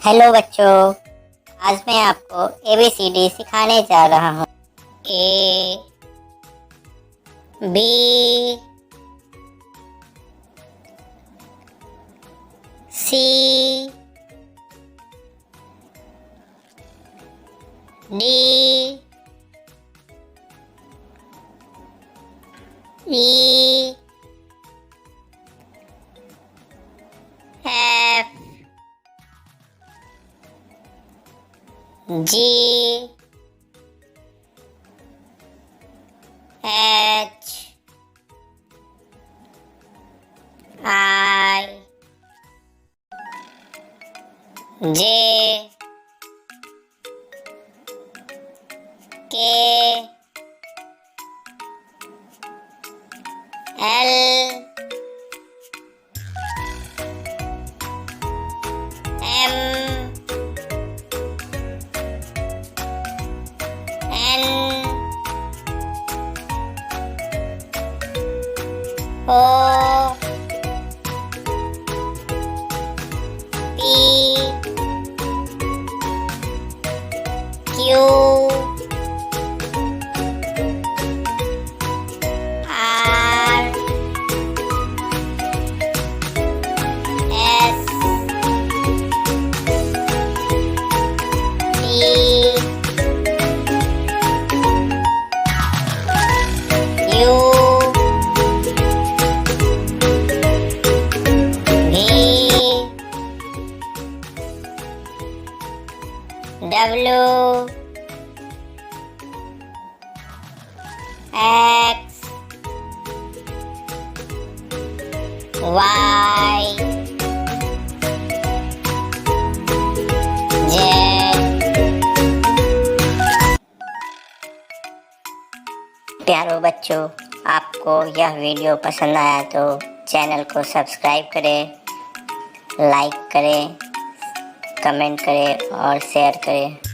Hello बच्चों, आज मैं आपको ABCD सिखाने जा रहा हूँ। A B C D E F G H I J K L M N O P Q R S T U V W X Y Z। प्यारो बच्चों, आपको यह वीडियो पसंद आया तो चैनल को सब्सक्राइब करें, लाइक करें, कमेंट करें और शेयर करें।